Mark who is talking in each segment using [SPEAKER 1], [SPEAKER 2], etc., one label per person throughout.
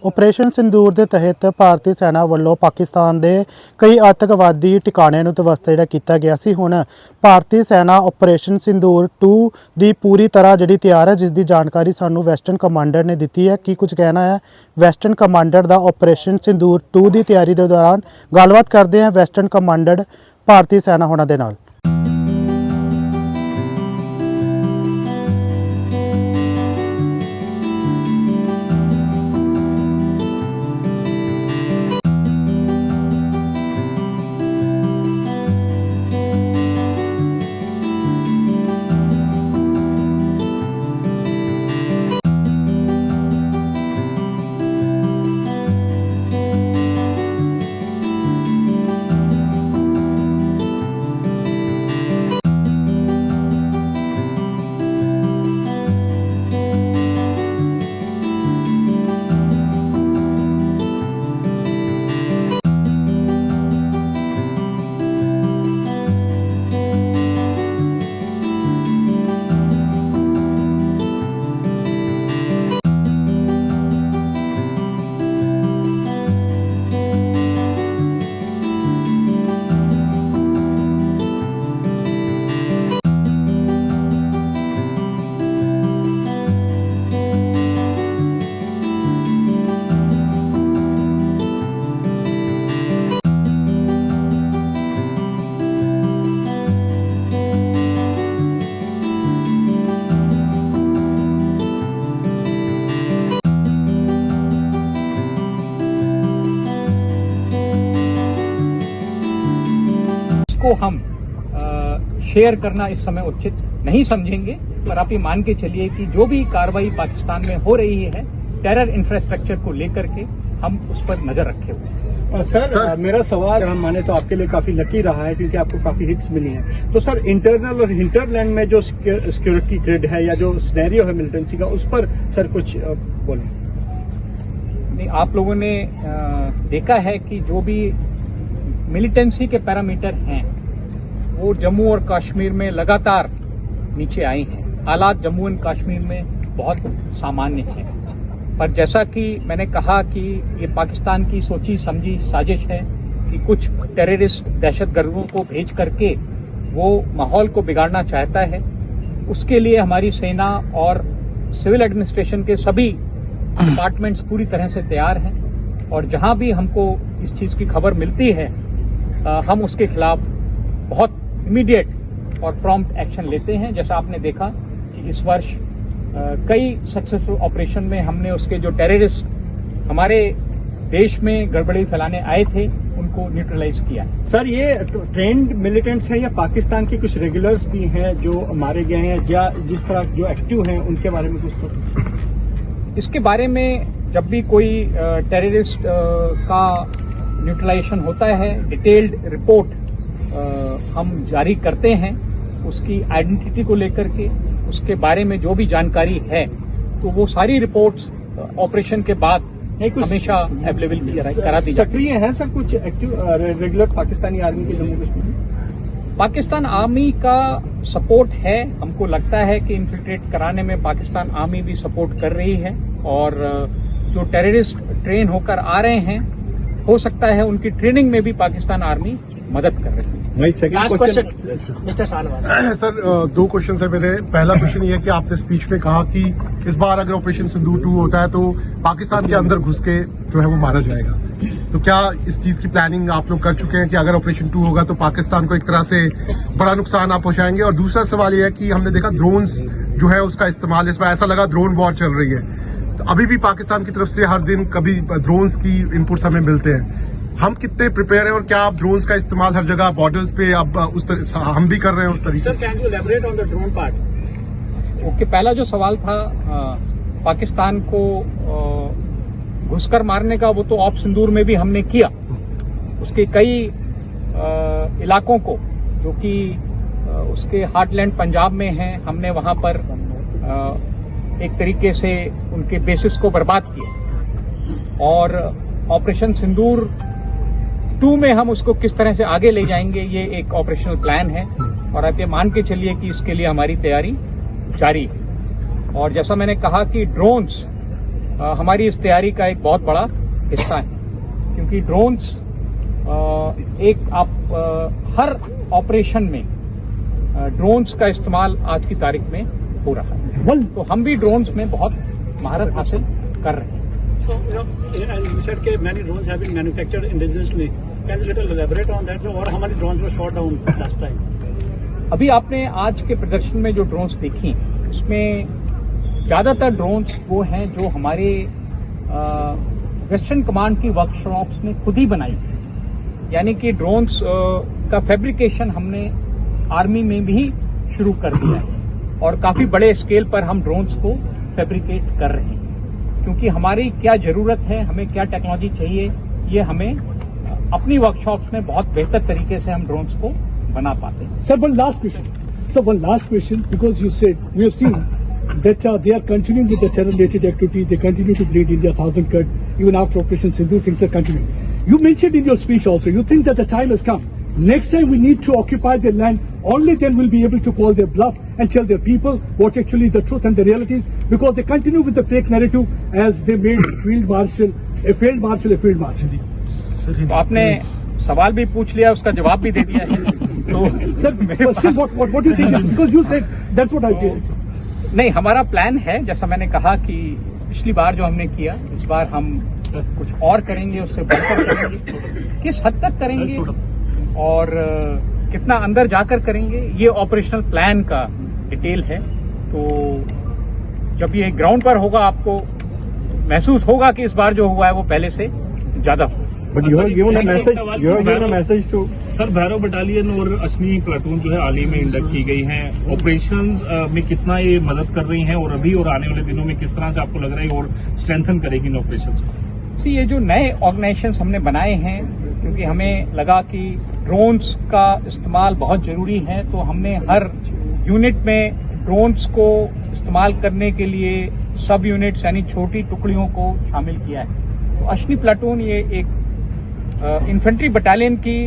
[SPEAKER 1] Operation sindoor ਦੇ ਤਹਿਤ ਭਾਰਤੀ ਸੈਨਾ ਵੱਲੋਂ ਪਾਕਿਸਤਾਨ ਦੇ ਕਈ ਆਤੰਕਵਾਦੀ ਟਿਕਾਣਿਆਂ ਨੂੰ ਤਵਸਤ ਜਿਹੜਾ ਕੀਤਾ ਗਿਆ ਸੀ। ਹੁਣ ਭਾਰਤੀ ਸੈਨਾ ਆਪਰੇਸ਼ਨ ਸਿੰਦੂਰ 2 ਦੀ ਪੂਰੀ ਤਰ੍ਹਾਂ ਜਿਹੜੀ ਤਿਆਰ ਹੈ, ਜਿਸ ਦੀ ਜਾਣਕਾਰੀ ਸਾਨੂੰ ਵੈਸਟਰਨ ਕਮਾਂਡਰ ਨੇ ਦਿੱਤੀ ਹੈ। ਕੀ ਕੁਝ ਕਹਿਣਾ ਹੈ ਵੈਸਟਰਨ ਕਮਾਂਡਰ ਦਾ ਆਪਰੇਸ਼ਨ ਸਿੰਦੂਰ 2 ਦੀ ਤਿਆਰੀ ਦੇ ਦੌਰਾਨ, ਗੱਲਬਾਤ ਕਰਦੇ ਹਾਂ ਵੈਸਟਰਨ ਕਮਾਂਡਰ ਭਾਰਤੀ ਸੈਨਾ ਹੋਣਾ ਦੇ ਨਾਲ।
[SPEAKER 2] को हम शेयर करना इस समय उचित नहीं समझेंगे, पर आप ये मान के चलिए कि जो भी कार्रवाई पाकिस्तान में हो रही है टेरर इंफ्रास्ट्रक्चर को लेकर के, हम उस पर नजर रखे हुए हैं।
[SPEAKER 3] सर, मेरा सवाल हम माने तो आपके लिए काफी लकी रहा है क्योंकि आपको काफी हिट्स मिली हैं। तो सर, इंटरनल और हिंटरलैंड में जो सिक्योरिटी ग्रिड है या जो सिनेरियो है मिलिटेंसी का, उस पर सर कुछ बोलें।
[SPEAKER 2] नहीं, आप लोगों ने देखा है कि जो भी मिलिटेंसी के पैरामीटर हैं वो जम्मू और कश्मीर में लगातार नीचे आए हैं। हालात जम्मू एंड कश्मीर में बहुत सामान्य हैं, पर जैसा कि मैंने कहा कि ये पाकिस्तान की सोची समझी साजिश है कि कुछ टेररिस्ट दहशतगर्दों को भेज करके वो माहौल को बिगाड़ना चाहता है। उसके लिए हमारी सेना और सिविल एडमिनिस्ट्रेशन के सभी डिपार्टमेंट्स पूरी तरह से तैयार हैं, और जहां भी हमको इस चीज की खबर मिलती है हम उसके खिलाफ बहुत इमीडिएट और प्रॉम्प्ट एक्शन लेते हैं। जैसा आपने देखा कि इस वर्ष कई सक्सेसफुल ऑपरेशन में हमने उसके जो टेररिस्ट हमारे देश में गड़बड़ी फैलाने आए थे उनको न्यूट्रलाइज किया है।
[SPEAKER 3] सर, ये ट्रेंड मिलिटेंट्स हैं या पाकिस्तान के कुछ रेगुलर्स भी हैं जो मारे गए हैं, या जिस तरह जो एक्टिव हैं उनके बारे में कुछ सर?
[SPEAKER 2] इसके बारे में जब भी कोई टेररिस्ट का न्यूट्रलाइजेशन होता है, डिटेल्ड रिपोर्ट हम जारी करते हैं उसकी आइडेंटिटी को लेकर के, उसके बारे में जो भी जानकारी है, तो वो सारी रिपोर्ट्स ऑपरेशन के बाद हमेशा अवेलेबल करा दी।
[SPEAKER 3] सक्रिय हैं सर कुछ एक्टिव रेगुलर पाकिस्तानी आर्मी के जम्मू कश्मीर में?
[SPEAKER 2] पाकिस्तान आर्मी का सपोर्ट है। हमको लगता है कि इन्फिल्ट्रेट कराने में पाकिस्तान आर्मी भी सपोर्ट कर रही है, और जो टेररिस्ट ट्रेन होकर आ रहे हैं, हो सकता है उनकी ट्रेनिंग में भी पाकिस्तान आर्मी मदद कर रही है।
[SPEAKER 3] Last question
[SPEAKER 2] mister Sanwar
[SPEAKER 4] sir, 2 question है मेरे। पहला क्वेश्चन ये है कि आपने स्पीच में कहा कि इस बार अगर ऑपरेशन सिंदूर 2 होता है तो पाकिस्तान के अंदर घुस के जो है वो मारा जाएगा, तो क्या इस चीज की प्लानिंग आप लोग कर चुके हैं कि अगर ऑपरेशन 2 होगा तो पाकिस्तान को एक तरह से बड़ा नुकसान आप पहुंचाएंगे? और दूसरा सवाल ये है कि हमने देखा ड्रोन्स जो है उसका इस्तेमाल, इस बार ऐसा लगा ड्रोन वॉर चल रही है, तो अभी भी पाकिस्तान की तरफ से हर दिन कभी ड्रोन्स की इनपुट्स हमें मिलते हैं। हम कितने प्रिपेयर हैं, और क्या आप ड्रोन्स का इस्तेमाल हर जगह बॉर्डर्स पे अब उस तरह हम भी कर रहे हैं उस तरीके से?
[SPEAKER 3] Can you elaborate on the drone part?
[SPEAKER 2] Okay, पहला जो सवाल था पाकिस्तान को घुसकर मारने का, वो तो ऑप सिंदूर में भी हमने किया। उसके कई इलाकों को जो कि उसके हार्टलैंड पंजाब में हैं, हमने वहां पर एक तरीके से उनके बेसिस को बर्बाद किया, और ऑपरेशन सिंदूर 2 में हम उसको किस तरह से आगे ले जाएंगे, ये एक ऑपरेशनल प्लान है, और आप ये मान के चलिए कि इसके लिए हमारी तैयारी जारी है। और जैसा मैंने कहा कि ड्रोन्स हमारी इस तैयारी का एक बहुत बड़ा हिस्सा है, क्योंकि ड्रोन्स हर ऑपरेशन में ड्रोन्स का इस्तेमाल आज की तारीख में हो रहा है, तो हम भी ड्रोन्स में बहुत महारत हासिल कर रहे हैं।
[SPEAKER 5] So, you said that many drones have been manufactured indigenously. Can you little elaborate on that? Or how many drones were shot down last time?
[SPEAKER 2] अभी आपने आज के प्रदर्शन में जो ड्रोन्स देखी, उसमें ज्यादातर ड्रोन्स वो हैं जो हमारे वेस्टर्न कमांड की वर्कशॉप्स ने खुद ही बनाई है। यानी कि ड्रोन्स का फैब्रिकेशन हमने आर्मी में भी शुरू कर दिया है और काफी बड़े स्केल पर हम ड्रोन्स को फैब्रिकेट कर रहे हैं, क्योंकि हमारी क्या जरूरत है, हमें क्या टेक्नोलॉजी चाहिए, ये हमें अपनी वर्कशॉप्स में बहुत बेहतर तरीके से हम ड्रोन्स को बना पाते हैं।
[SPEAKER 5] Sir, one last question, because you said, we have seen that they are continuing with the terror-related activity, they continue to bleed India 1,000 cut, even after Operation Sindhu, things are continuing. You mentioned in your speech also, you think that the time has come. Next time we need to occupy their land, only then we'll be able to call their bluff and tell their people what actually the truth and the reality is, because they continue with the fake narrative as they made field marshal a failed marshal.
[SPEAKER 2] तो आपने सवाल भी पूछ लिया, उसका जवाब भी दे दिया है। तो
[SPEAKER 5] Sir, what do you think is, because you said that's what I did.
[SPEAKER 2] नहीं, हमारा प्लान है, जैसा मैंने कहा कि पिछली बार जो हमने किया, इस बार हम कुछ और करेंगे, उससे बेहतर करेंगे। किस हद तक करेंगे और कितना अंदर जाकर करेंगे, ये ऑपरेशनल प्लान का डिटेल है। तो जब ये ग्राउंड पर होगा, आपको महसूस होगा कि इस बार जो हुआ है वो पहले से ज्यादा हुआ।
[SPEAKER 3] But you have given a message to
[SPEAKER 6] sir, Bhairav battalion और अश्नी प्लाटून जो है हाल ही में इंडक्ट की गई हैं, ऑपरेशंस में कितना ये मदद कर रही हैं और अभी और आने वाले दिनों में किस तरह से आपको लग रहा है और स्ट्रेंथन करेगी इन ऑपरेशंस को?
[SPEAKER 2] ये जो नए ऑर्गेनाइजेशंस हमने बनाए हैं, क्योंकि हमें लगा कि ड्रोन्स का इस्तेमाल बहुत जरूरी है, तो हमने हर यूनिट में ड्रोन्स को इस्तेमाल करने के लिए सब यूनिट्स यानी छोटी टुकड़ियों को शामिल किया है। तो अश्नी प्लाटून ये एक इन्फेंट्री बटालियन की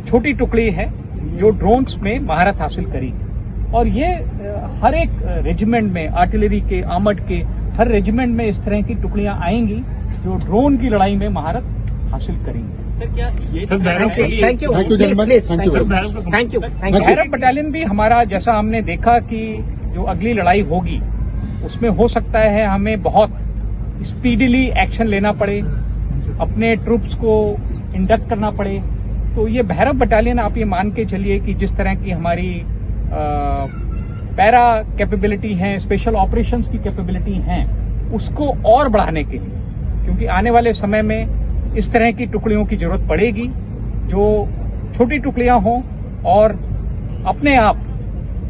[SPEAKER 2] छोटी टुकड़ी है जो ड्रोन्स में महारत हासिल करी, और ये हर एक रेजिमेंट में, आर्टिलरी के, आर्मर्ड के हर रेजिमेंट में इस तरह की टुकड़ियां आएंगी जो ड्रोन की लड़ाई में महारत हासिल करेंगी।
[SPEAKER 5] सर, क्या ये
[SPEAKER 6] सर, भैरव के लिए
[SPEAKER 2] भैरव बटालियन भी हमारा, जैसा हमने देखा कि जो अगली लड़ाई होगी उसमें हो सकता है हमें बहुत स्पीडीली एक्शन लेना पड़े, अपने ट्रूप्स को इंडक्ट करना पड़े। तो ये भैरव बटालियन, आप ये मान के चलिए कि जिस तरह की हमारी पैरा कैपेबिलिटी है, स्पेशल ऑपरेशंस की कैपेबिलिटी हैं, उसको और बढ़ाने के लिए, क्योंकि आने वाले समय में इस तरह की टुकड़ियों की जरूरत पड़ेगी जो छोटी टुकड़ियां हों और अपने आप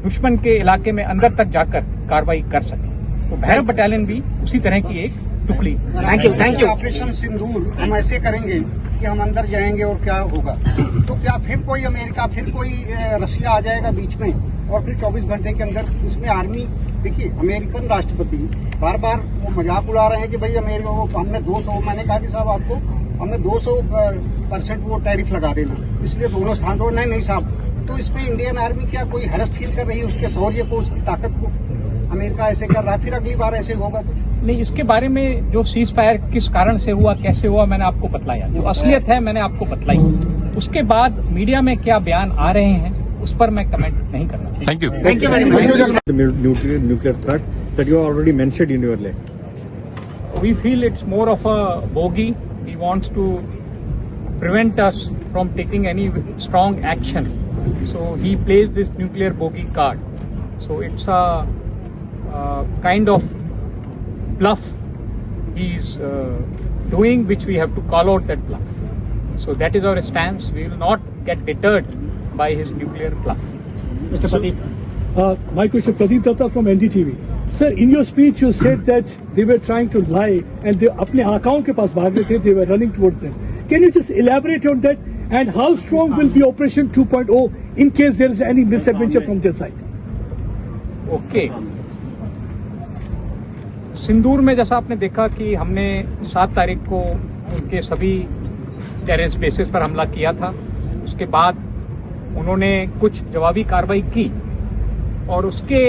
[SPEAKER 2] दुश्मन के इलाके में अंदर तक जाकर कार्रवाई कर सकें। तो भैरव बटालियन भी उसी तरह की एक टुकड़ी।
[SPEAKER 7] Thank you. ऑपरेशन सिंदूर हम ऐसे करेंगे कि हम अंदर जाएंगे और क्या होगा, तो क्या फिर कोई अमेरिका, फिर कोई रशिया आ जाएगा बीच में, और फिर 24 घंटे के अंदर इसमें आर्मी, देखिए अमेरिकन राष्ट्रपति बार बार वो मजाक उड़ा रहे हैं कि भाई अमेरिका को हमने 200, मैंने कहा कि साहब आपको हमने 200% वो टैरिफ लगा देना, इसलिए दोनों स्थान तो नहीं साहब। तो इसमें इंडियन आर्मी क्या कोई हैरस फील कर रही है उसके शौर्य को, उसकी ताकत को? अमेरिका ऐसे कर रहा है, फिर अगली बार ऐसे होगा कुछ
[SPEAKER 2] नहीं। इसके बारे में जो सीज फायर किस कारण से हुआ, कैसे हुआ, मैंने आपको बतलाया। जो असलियत है मैंने आपको बतलाई। उसके बाद मीडिया में क्या बयान आ रहे हैं उस पर मैं कमेंट नहीं करना।
[SPEAKER 8] Thank you.
[SPEAKER 7] Thank you very much.
[SPEAKER 3] the nuclear threat that you already mentioned in your letter.
[SPEAKER 2] We feel it's more of a bogey. He wants to prevent us from taking any strong action. So he plays this nuclear bogey card. So it's a kind of bluff he's doing, which we have to call out that bluff. So that is our stance. We will not get deterred by his nuclear bluff.
[SPEAKER 7] Mr. Pradeep.
[SPEAKER 5] My question, Pradeep Datta from NDTV. Sir, in your speech you said that they were trying to lie and they अपने आकाओं के पास भाग रहे थे, they were running towards them. Can you just elaborate on that, and how strong will be Operation 2.0 in case there is any misadventure from their side?
[SPEAKER 2] Okay. सिंदूर में जैसा आपने देखा कि हमने 7 तारीख को उनके सभी टेररिस्ट बेसिस पर हमला किया था। उसके बाद उन्होंने कुछ जवाबी कार्रवाई की, और उसके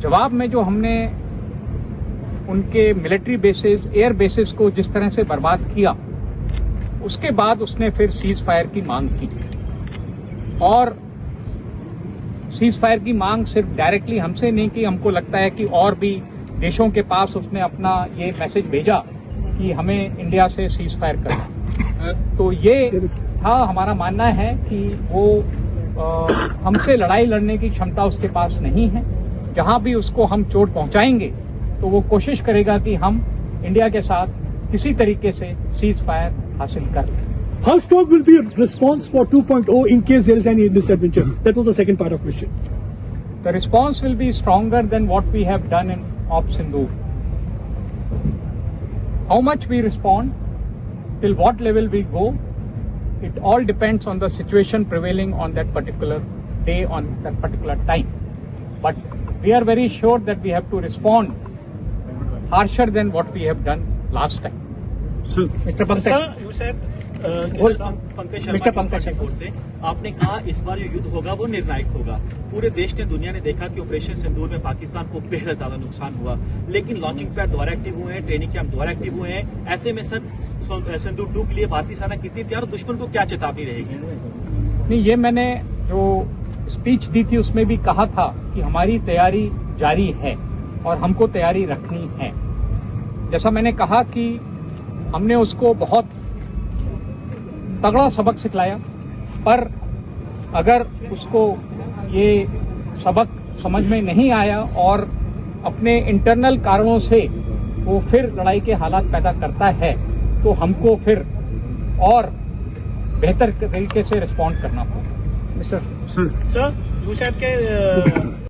[SPEAKER 2] जवाब में जो हमने उनके मिलिट्री बेसिस, एयर बेसिस को जिस तरह से बर्बाद किया, उसके बाद उसने फिर सीज फायर की मांग की। और सीज फायर की मांग सिर्फ डायरेक्टली हमसे नहीं की, हमको लगता है कि और भी देशों के पास उसने अपना ये मैसेज भेजा कि हमें इंडिया से सीज फायर करना। तो ये था, हमारा मानना है कि वो हमसे लड़ाई लड़ने की क्षमता उसके पास नहीं है। जहां भी उसको हम चोट पहुंचाएंगे तो वो कोशिश करेगा कि हम इंडिया के साथ किसी तरीके से सीज फायर हासिल कर लें।
[SPEAKER 5] How strong will be your response for 2.0 in case there is any misadventure? That was the second part of question.
[SPEAKER 2] The response will be stronger than what we have done in Op Sindoor. How much we respond, till what level we go, it all depends on the situation prevailing on that particular day, on that particular time. But we are very sure that we have to respond harsher than what we have done last time. Mr. Pankaj.
[SPEAKER 8] You said Pankaj
[SPEAKER 2] Mr. Pankaj
[SPEAKER 8] Sharma की से आपने कहा इस बार जो युद्ध होगा वो निर्णायक होगा। पूरे देश ने, दुनिया ने देखा कि ऑपरेशन सिंदूर में पाकिस्तान को बेहद ज्यादा नुकसान हुआ, लेकिन लॉन्चिंग पैड दोबारा एक्टिव हुए हैं, ट्रेनिंग कैंप दोबारा एक्टिव हुए हैं। ऐसे में सर सिंदूर 2 के लिए भारतीय सेना कितनी तैयार और दुश्मन को क्या चेतावनी रहेगी?
[SPEAKER 2] नहीं, ये मैंने जो स्पीच दी थी उसमें भी कहा था कि हमारी तैयारी जारी है और हमको तैयारी रखनी है। जैसा मैंने कहा कि हमने उसको बहुत तगड़ा सबक सिखलाया, पर अगर उसको ये सबक समझ में नहीं आया और अपने इंटरनल कारणों से वो फिर लड़ाई के हालात पैदा करता है, तो हमको फिर और बेहतर तरीके से रिस्पॉन्ड करना होगा। मिस्टर
[SPEAKER 8] सर यू सेड के